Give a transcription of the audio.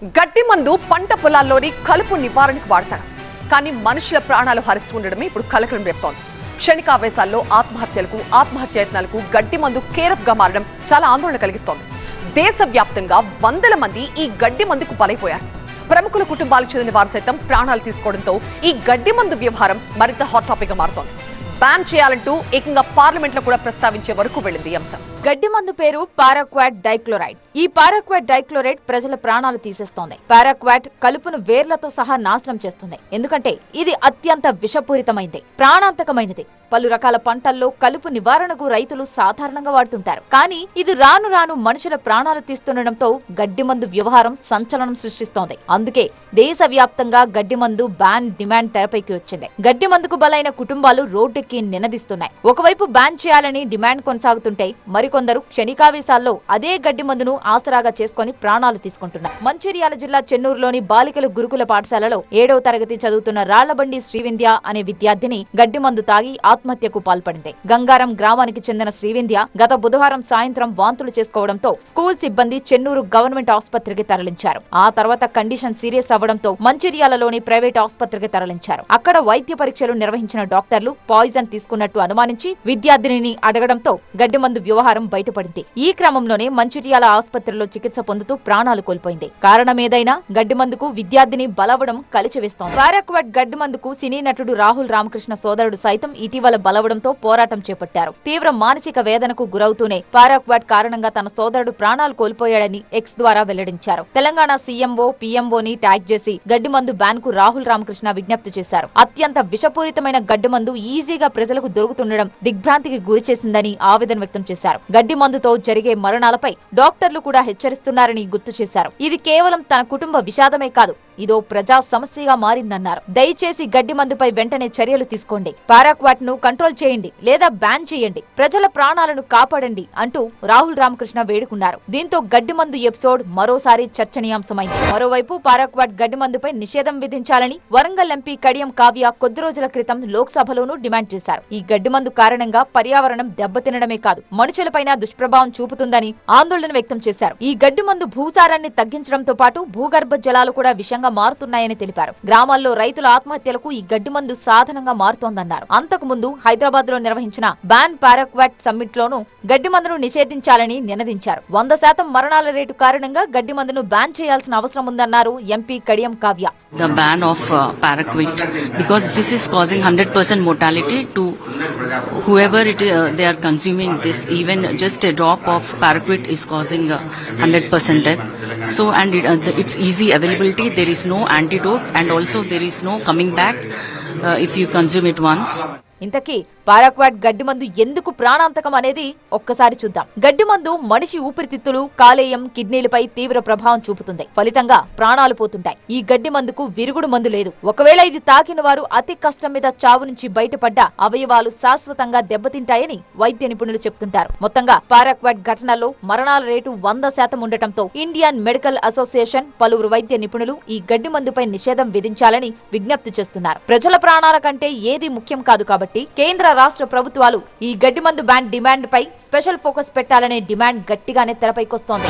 గడ్డి మందు పంట పొలాల్లోని కలుపు నివారణకు వాడతారు. కానీ మనుషుల ప్రాణాలు హరిస్తుండడమే ఇప్పుడు కలకలం రేపుతోంది. క్షణికావేశాల్లో ఆత్మహత్యలకు, ఆత్మహత్యయత్నాలకు గడ్డి మందు కేరఫ్గా మారడం చాలా ఆందోళన కలిగిస్తోంది. దేశవ్యాప్తంగా వందల మంది ఈ గడ్డి మందుకు బలైపోయారు. ప్రముఖుల కుటుంబాలకు చెందిన వారు సైతం ప్రాణాలు తీసుకోవడంతో ఈ గడ్డి మందు వ్యవహారం మరింత హాట్ టాపిక్ గా మారుతోంది. బ్యాన్ చేయాలంటూ ఏకంగా పార్లమెంట్ లో కూడా ప్రస్తావించే వరకు వెళ్ళింది అంశం. గడ్డి మందు పేరు పారాక్వాట్ డైక్లోరైడ్. ఈ పారాక్వాట్ డైక్లోరైడ్ ప్రజల ప్రాణాలు తీసేస్తోంది. పారాక్వాట్ కలుపును వేర్లతో సహా నాశనం చేస్తుంది. ఎందుకంటే ఇది అత్యంత విషపూరితమైంది, ప్రాణాంతకమైనది. పలు రకాల పంటల్లో కలుపు నివారణకు రైతులు సాధారణంగా వాడుతుంటారు. కానీ ఇది రాను రాను మనుషుల ప్రాణాలు తీస్తుండటంతో గడ్డి మందు వ్యవహారం సంచలనం సృష్టిస్తోంది. అందుకే దేశవ్యాప్తంగా గడ్డి మందు బ్యాన్ డిమాండ్ తెరపైకి వచ్చింది. గడ్డి మందుకు బలైన కుటుంబాలు రోడ్డెక్కి నినదిస్తున్నాయి. ఒకవైపు బ్యాన్ చేయాలని డిమాండ్ కొనసాగుతుంటే మరికొందరు క్షణికావేశాల్లో అదే గడ్డి మందును ఆసరాగా చేసుకుని ప్రాణాలు తీసుకుంటున్నారు. మంచిర్యాల జిల్లా చెన్నూరులోని బాలికల గురుకుల పాఠశాలలో 7వ తరగతి చదువుతున్న రాళ్లబండి శ్రీవింద్య అనే విద్యార్థిని గడ్డి మందు తాగి ఆత్మహత్యకు పాల్పడింది. గంగారం గ్రామానికి చెందిన శ్రీవింద్య గత బుధవారం సాయంత్రం వాంతులు చేసుకోవడంతో స్కూల్ సిబ్బంది చెన్నూరు గవర్నమెంట్ ఆసుపత్రికి తరలించారు. ఆ తర్వాత కండిషన్ సీరియస్ అవ్వడంతో మంచిర్యాలలోని ప్రైవేట్ ఆసుపత్రికి తరలించారు. అక్కడ వైద్య పరీక్షలు నిర్వహించిన డాక్టర్లు పాయిజన్ తీసుకున్నట్టు అనుమానించి విద్యార్థినిని అడగడంతో గడ్డి మందు వ్యవహారం బయటపడింది. ఈ క్రమంలోనే మంచిర్యాల ఆసుపత్రిలో చికిత్స పొందుతూ ప్రాణాలు కోల్పోయింది. కారణమేదైనా గడ్డి మందుకు విద్యార్థిని బలవడం కలిచివేస్తోంది. పారాక్వాట్ గడ్డి మందుకు సినీ నటుడు రాహుల్ రామకృష్ణ సోదరుడు సైతం ఇటీవల బలవడంతో పోరాటం చేపట్టారు. తీవ్ర మానసిక వేదనకు గురవుతూనే పారాక్వాట్ కారణంగా తన సోదరుడు ప్రాణాలు కోల్పోయాడని ఎక్స్ ద్వారా వెల్లడించారు. తెలంగాణ సీఎంఓ పీఎంఓని ట్యాగ్ చేసి గడ్డి మందు బ్యాన్ కు రాహుల్ రామకృష్ణ విజ్ఞప్తి చేశారు. అత్యంత విషపూరితమైన గడ్డి మందు ఈజీగా ప్రజలకు దొరుకుతుండడం దిగ్భ్రాంతికి గురి చేసిందని ఆవేదన వ్యక్తం చేశారు. గడ్డి మందుతో జరిగే మరణాలపై డాక్టర్లు కూడా హెచ్చరిస్తున్నారని గుర్తు చేశారు. ఇది కేవలం తన కుటుంబ విషాదమే కాదు, ఇదో ప్రజా సమస్యగా మారిందన్నారు. దయచేసి గడ్డి మందుపై వెంటనే చర్యలు తీసుకోండి, పారాక్వాట్ ను కంట్రోల్ చేయండి లేదా బ్యాన్ చేయండి, ప్రజల ప్రాణాలను కాపాడండి అంటూ రాహుల్ రామకృష్ణ వేడుకున్నారు. దీంతో గడ్డి మందు ఎపిసోడ్ మరోసారి చర్చనీయాంశమైంది. మరోవైపు పారాక్వాట్ గడ్డి మందుపై నిషేధం విధించాలని వరంగల్ ఎంపీ కడియం కావ్య కొద్ది రోజుల క్రితం లోక్సభలోనూ డిమాండ్ చేశారు. ఈ గడ్డి మందు కారణంగా పర్యావరణం దెబ్బతినడమే కాదు, మనుషులపైన దుష్ప్రభావం చూపుతుందని ఆందోళన వ్యక్తం చేశారు. ఈ గడ్డి మందు భూసారాన్ని తగ్గించడంతో పాటు భూగర్భ జలాలు కూడా విషంగా మారుతున్నాయని తెలిపారు. గ్రామాల్లో రైతుల ఆత్మహత్యలకు ఈ గడ్డి మందు సాధనంగా మారుతోందన్నారు. అంతకు ముందు హైదరాబాద్ లో నిర్వహించిన బ్యాన్ పారాక్వాట్ సమ్మిట్ లోనూ గడ్డి మందును నిషేధించాలని నినదించారు. 100% మరణాల రేటు కారణంగా గడ్డి మందును బ్యాన్ చేయాల్సిన అవసరం ఉందన్నారు MP Kadiyam Kavya. The ban of paraquat, because this is causing 100% mortality to whoever they are consuming this. Even just a drop of paraquat is causing 100% death. So and it's easy availability. There is no antidote and also there is no coming back if you consume it once. ఇంతకీ paraquat గడ్డి మందు ఎందుకు ప్రాణాంతకం అనేది ఒక్కసారి చూద్దాం. గడ్డి మందు మనిషి ఊపిరితిత్తులు, కాలేయం, కిడ్నీలపై తీవ్ర ప్రభావం చూపుతుంది. ఫలితంగా ప్రాణాలు పోతుంటాయి. ఈ గడ్డి మందుకు విరుగుడు మందు లేదు. ఒకవేళ ఇది తాకిన వారు అతి కష్టం మీద చావు నుంచి బయటపడ్డ అవయవాలు శాశ్వతంగా దెబ్బతింటాయని వైద్య నిపుణులు చెప్తుంటారు. మొత్తంగా పారాక్వాట్ ఘటనలో మరణాల రేటు 100% ఉండటంతో ఇండియన్ మెడికల్ అసోసియేషన్, పలువురు వైద్య నిపుణులు ఈ గడ్డి మందుపై నిషేధం విధించాలని విజ్ఞప్తి చేస్తున్నారు. ప్రజల ప్రాణాల కంటే ఏది ముఖ్యం కాదు కాబట్టి కేంద్ర, రాష్ట్ర ప్రభుత్వాలు ఈ గడ్డి మందు బ్యాన్ డిమాండ్ పై స్పెషల్ ఫోకస్ పెట్టాలనే డిమాండ్ గట్టిగానే తెరపైకొస్తోంది.